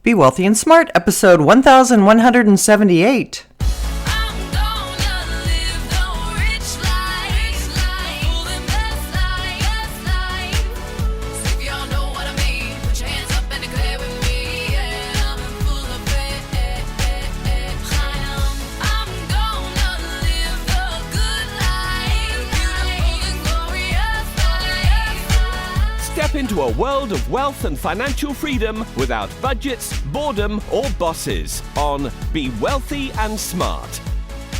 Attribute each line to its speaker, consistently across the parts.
Speaker 1: Be Wealthy and Smart, episode 1178.
Speaker 2: Step into a world of wealth and financial freedom without budgets, boredom, or bosses on Be Wealthy and Smart.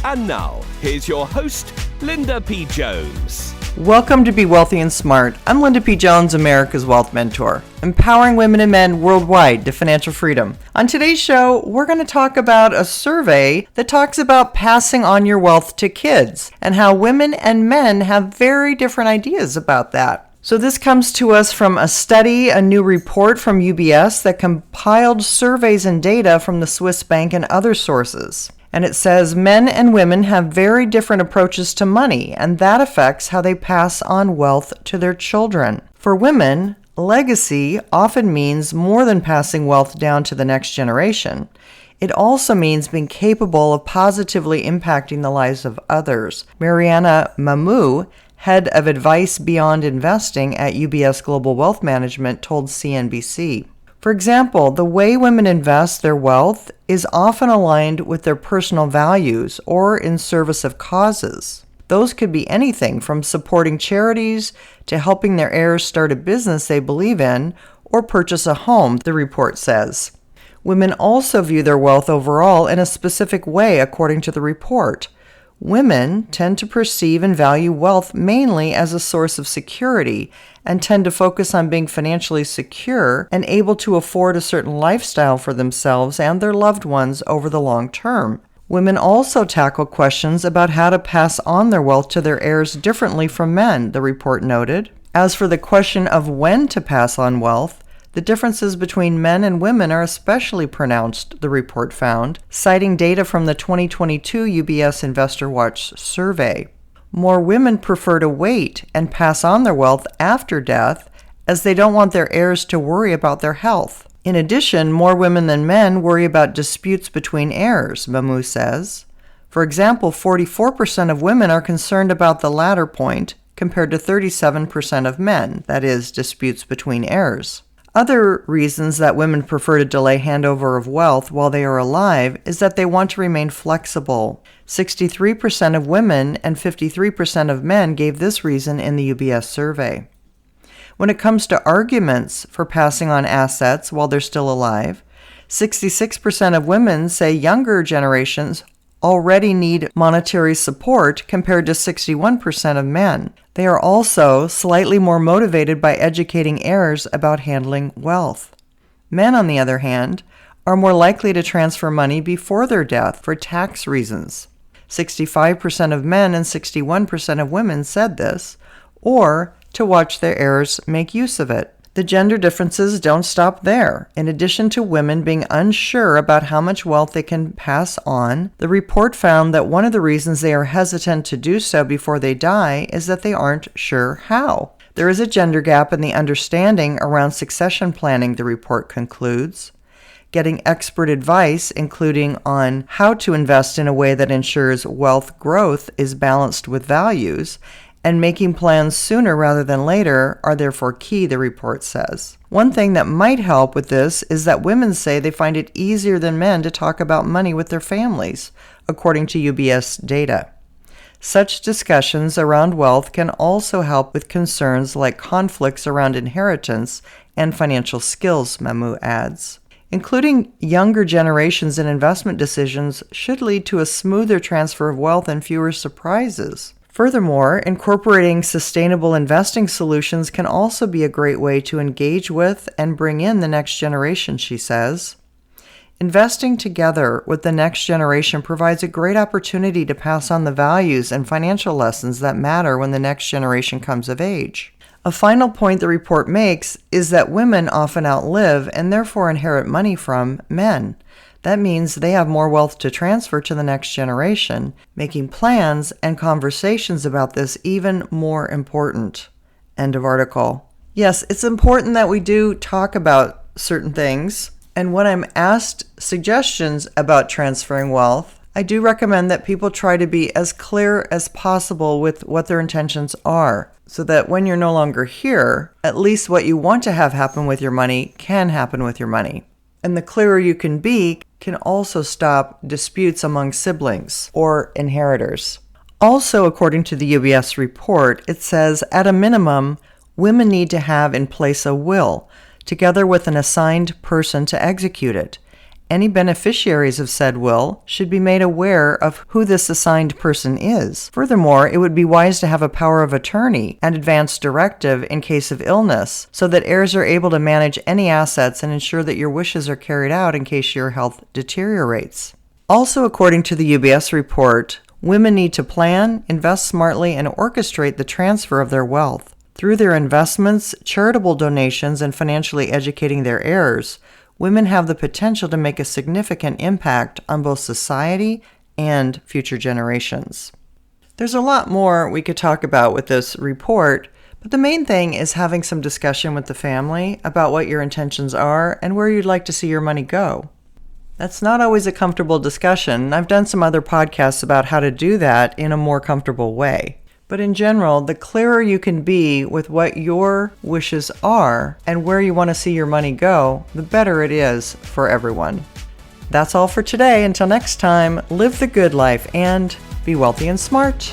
Speaker 2: And now, here's your host, Linda P. Jones.
Speaker 1: Welcome to Be Wealthy and Smart. I'm Linda P. Jones, America's Wealth Mentor, empowering women and men worldwide to financial freedom. On today's show, we're going to talk about a survey that talks about passing on your wealth to kids and how women and men have very different ideas about that. So this comes to us from a study, a new report from UBS that compiled surveys and data from the Swiss bank and other sources. And it says men and women have very different approaches to money, and that affects how they pass on wealth to their children. For women, legacy often means more than passing wealth down to the next generation. It also means being capable of positively impacting the lives of others. Mariana Mamou, head of Advice Beyond Investing at UBS Global Wealth Management, told CNBC. For example, the way women invest their wealth is often aligned with their personal values or in service of causes. Those could be anything from supporting charities to helping their heirs start a business they believe in or purchase a home, the report says. Women also view their wealth overall in a specific way, according to the report. Women tend to perceive and value wealth mainly as a source of security and tend to focus on being financially secure and able to afford a certain lifestyle for themselves and their loved ones over the long term. Women also tackle questions about how to pass on their wealth to their heirs differently from men, the report noted. As for the question of when to pass on wealth, the differences between men and women are especially pronounced, the report found, citing data from the 2022 UBS Investor Watch survey. More women prefer to wait and pass on their wealth after death, as they don't want their heirs to worry about their health. In addition, more women than men worry about disputes between heirs, Mamou says. For example, 44% of women are concerned about the latter point, compared to 37% of men, that is, disputes between heirs. Other reasons that women prefer to delay handover of wealth while they are alive is that they want to remain flexible. 63% of women and 53% of men gave this reason in the UBS survey. When it comes to arguments for passing on assets while they're still alive, 66% of women say younger generations already need monetary support compared to 61% of men. They are also slightly more motivated by educating heirs about handling wealth. Men, on the other hand, are more likely to transfer money before their death for tax reasons. 65% of men and 61% of women said this, or to watch their heirs make use of it. The gender differences don't stop there. In addition to women being unsure about how much wealth they can pass on, the report found that one of the reasons they are hesitant to do so before they die is that they aren't sure how. There is a gender gap in the understanding around succession planning, the report concludes. Getting expert advice, including on how to invest in a way that ensures wealth growth is balanced with values, and making plans sooner rather than later are therefore key, the report says. One thing that might help with this is that women say they find it easier than men to talk about money with their families, according to UBS data. Such discussions around wealth can also help with concerns like conflicts around inheritance and financial skills, Mamou adds. Including younger generations in investment decisions should lead to a smoother transfer of wealth and fewer surprises. Furthermore, incorporating sustainable investing solutions can also be a great way to engage with and bring in the next generation, she says. Investing together with the next generation provides a great opportunity to pass on the values and financial lessons that matter when the next generation comes of age. A final point the report makes is that women often outlive and therefore inherit money from men. That means they have more wealth to transfer to the next generation, making plans and conversations about this even more important. End of article. Yes, it's important that we do talk about certain things And when I'm asked suggestions about transferring wealth, I do recommend that people try to be as clear as possible with what their intentions are, so that when you're no longer here, at least what you want to have happen with your money can happen with your money. And the clearer you can be can also stop disputes among siblings or inheritors. Also, according to the UBS report, it says, at a minimum, women need to have in place a will, together with an assigned person to execute it. Any beneficiaries of said will should be made aware of who this assigned person is. Furthermore, it would be wise to have a power of attorney and advance directive in case of illness, so that heirs are able to manage any assets and ensure that your wishes are carried out in case your health deteriorates. Also, according to the UBS report, women need to plan, invest smartly, and orchestrate the transfer of their wealth. Through their investments, charitable donations, and financially educating their heirs, women have the potential to make a significant impact on both society and future generations. There's a lot more we could talk about with this report, but the main thing is having some discussion with the family about what your intentions are and where you'd like to see your money go. That's not always a comfortable discussion. I've done some other podcasts about how to do that in a more comfortable way. But in general, the clearer you can be with what your wishes are and where you want to see your money go, the better it is for everyone. That's all for today. Until next time, live the good life and be wealthy and smart.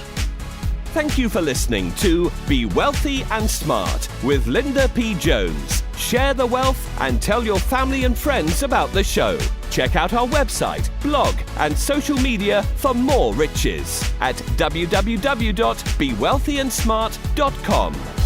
Speaker 2: Thank you for listening to Be Wealthy and Smart with Linda P. Jones. Share the wealth and tell your family and friends about the show. Check out our website, blog, and social media for more riches at www.bewealthyandsmart.com.